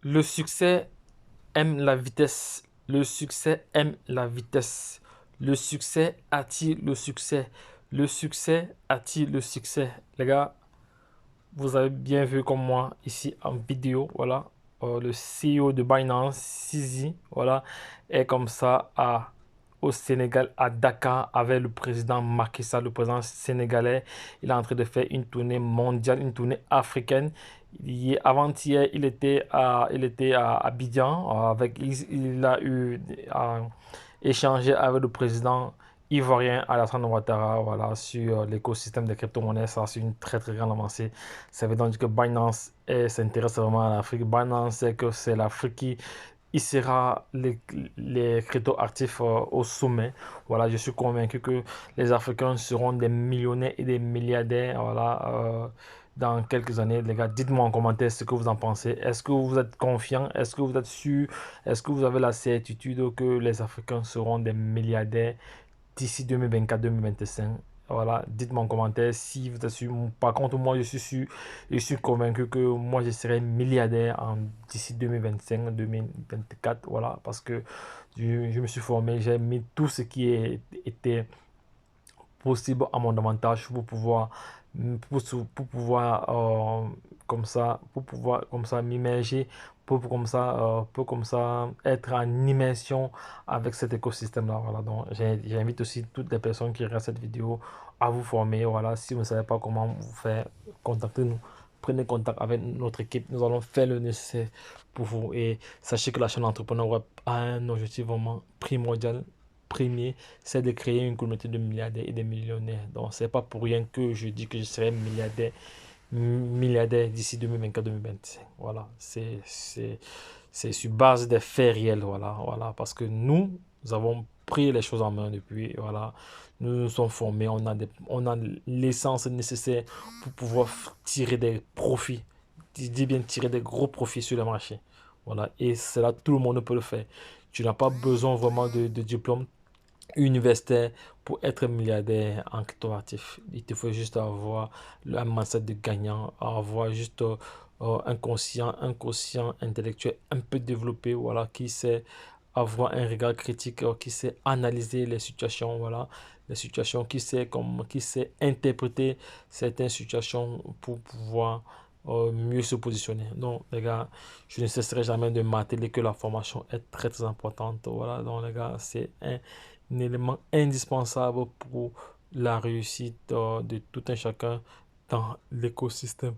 Le succès aime la vitesse. Le succès aime la vitesse. Le succès attire le succès. Le succès attire le succès. Les gars, vous avez bien vu comme moi ici en vidéo, voilà. Le CEO de Binance, Sisi, voilà, est comme ça au Sénégal, à Dakar, avec le président Macky Sall, le président sénégalais. Il est en train de faire une tournée mondiale, une tournée africaine. Avant-hier, il était à Abidjan, il a eu échangé avec le président ivoirien Alassane Ouattara, voilà, sur l'écosystème des crypto-monnaies. Ça, c'est une très très grande avancée. Ça veut donc dire que Binance s'intéresse vraiment à l'Afrique. Binance sait que c'est l'Afrique qui hissera les crypto-actifs au sommet. Voilà, je suis convaincu que les Africains seront des millionnaires et des milliardaires. Voilà, dans quelques années, les gars, dites-moi en commentaire ce que vous en pensez. Est-ce que vous êtes confiant? Est-ce que vous êtes sûr? Est-ce que vous avez la certitude que les Africains seront des milliardaires d'ici 2024-2025? Voilà, dites-moi en commentaire si vous êtes sûr. Par contre, moi, je suis convaincu que moi, je serai milliardaire d'ici 2025-2024. Voilà, parce que je me suis formé, j'ai mis tout ce qui était possible à mon avantage pour pouvoir comme ça m'immerger pour comme ça être en immersion avec cet écosystème là. Voilà, donc j'invite aussi toutes les personnes qui regardent cette vidéo à vous former. Voilà, si vous ne savez pas comment vous faire, contactez-nous, prenez contact avec notre équipe, nous allons faire le nécessaire pour vous. Et sachez que la chaîne Entrepreneur Web a un objectif vraiment primordial, premier, c'est de créer une communauté de milliardaires et de millionnaires. Donc, c'est pas pour rien que je dis que je serai milliardaire d'ici 2024-2025. Voilà, c'est sur base des faits réels. Voilà, voilà, parce que nous avons pris les choses en main depuis. Voilà, nous nous sommes formés, on a l'essence nécessaire pour pouvoir tirer des profits. Je dis bien tirer des gros profits sur le marché. Voilà, et cela, tout le monde peut le faire. Tu n'as pas besoin vraiment de diplôme universitaire pour être milliardaire en cryptoactif. Il te faut juste avoir un mindset de gagnant, avoir juste un quotient intellectuel un peu développé, voilà, qui sait avoir un regard critique, qui sait analyser les situations, voilà, les situations, qui sait interpréter certaines situations pour pouvoir mieux se positionner. Donc, les gars, je ne cesserai jamais de marteler que la formation est très très importante. Voilà, donc les gars, c'est un élément indispensable pour la réussite de tout un chacun dans l'écosystème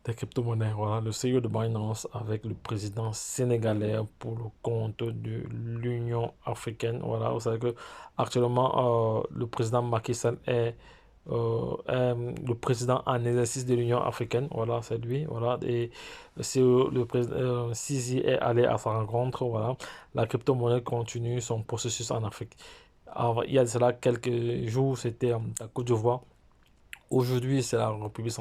des crypto-monnaies. Voilà, le CEO de Binance avec le président sénégalais pour le compte de l'Union africaine. Voilà, vous savez que actuellement le président Macky Sall est le président en exercice de l'Union africaine. Voilà, c'est lui. Voilà, et c'est le président Sisi est allé à sa rencontre. Voilà, la crypto-monnaie continue son processus en Afrique. Alors, il y a cela quelques jours, c'était la Côte d'Ivoire. Aujourd'hui, c'est la République,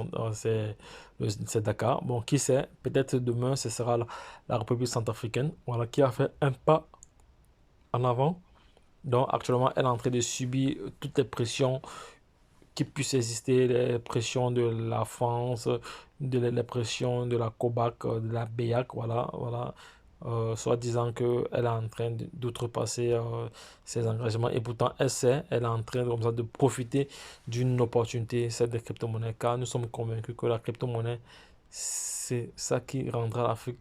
c'est Dakar. Bon, qui sait, peut-être demain, ce sera la République centrafricaine, voilà, qui a fait un pas en avant. Donc, actuellement, elle est en train de subir toutes les pressions qui puissent exister, les pressions de la France, les pressions de la COBAC, de la BEAC, voilà, voilà. Soit disant qu'elle est en train d'outrepasser ses engagements et pourtant elle sait, elle est en train comme ça, de profiter d'une opportunité, celle des crypto-monnaies, car nous sommes convaincus que la crypto-monnaie, c'est ça qui rendra l'Afrique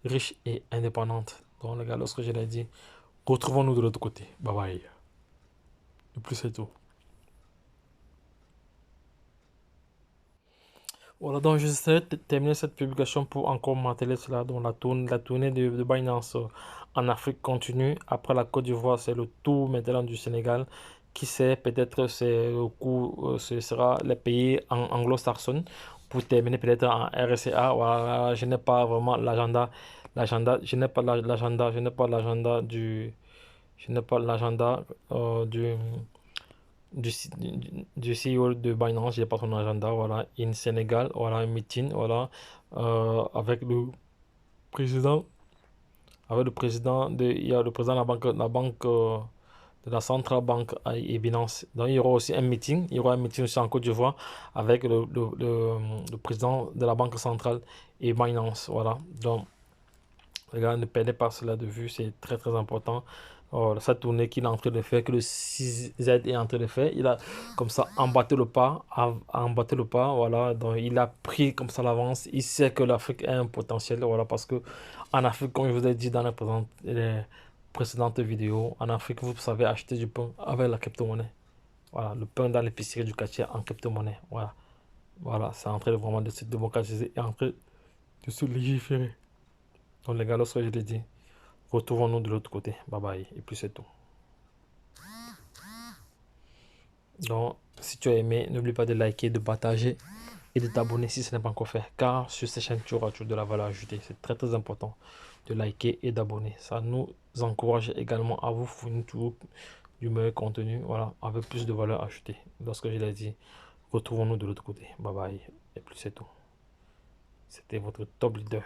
riche et indépendante. Donc les gars, lorsque je l'ai dit, retrouvons-nous de l'autre côté. Bye bye. Le plus c'est tout. Voilà, donc j'essaie de terminer cette publication pour encore marteler cela. Donc la tournée de Binance en Afrique continue. Après la Côte d'Ivoire, c'est le tour maintenant du Sénégal. Qui sait, peut-être c'est le coup, ce sera les pays anglo-saxons pour terminer peut-être en RCA. Voilà, je n'ai pas vraiment je n'ai pas l'agenda, je n'ai pas l'agenda du CEO de Binance, j'ai pas son agenda, voilà, in Sénégal, voilà, un meeting, voilà, avec le président, il y a le président de la banque, de la Central Bank et Binance. Donc, il y aura aussi un meeting, il y aura un meeting aussi en Côte d'Ivoire avec le président de la Banque centrale et Binance, voilà. Donc, Les gars, ne perdez pas cela de vue, c'est très très important. Oh, sa tournée qu'il est en train de faire, que le 6Z est en train de faire, il a comme ça embatté le pas, embatté le pas, voilà. Donc il a pris comme ça l'avance. Il sait que l'Afrique a un potentiel, voilà, parce que en Afrique, comme je vous ai dit dans les précédentes vidéos, en Afrique, vous savez acheter du pain avec la crypto-monnaie. Voilà, le pain dans l'épicerie du quartier en crypto-monnaie. Voilà, voilà, c'est en train de vraiment de se démocratiser et en train de se légiférer. Donc les gars, lorsque je l'ai dit, retrouvons-nous de l'autre côté. Bye bye. Et puis c'est tout. Donc, si tu as aimé, n'oublie pas de liker, de partager et de t'abonner si ce n'est pas encore fait. Car sur ces chaînes, tu auras toujours de la valeur ajoutée. C'est très très important de liker et d'abonner. Ça nous encourage également à vous fournir toujours du meilleur contenu, voilà, avec plus de valeur ajoutée. Lorsque je l'ai dit, retrouvons-nous de l'autre côté. Bye bye. Et puis c'est tout. C'était votre top leader.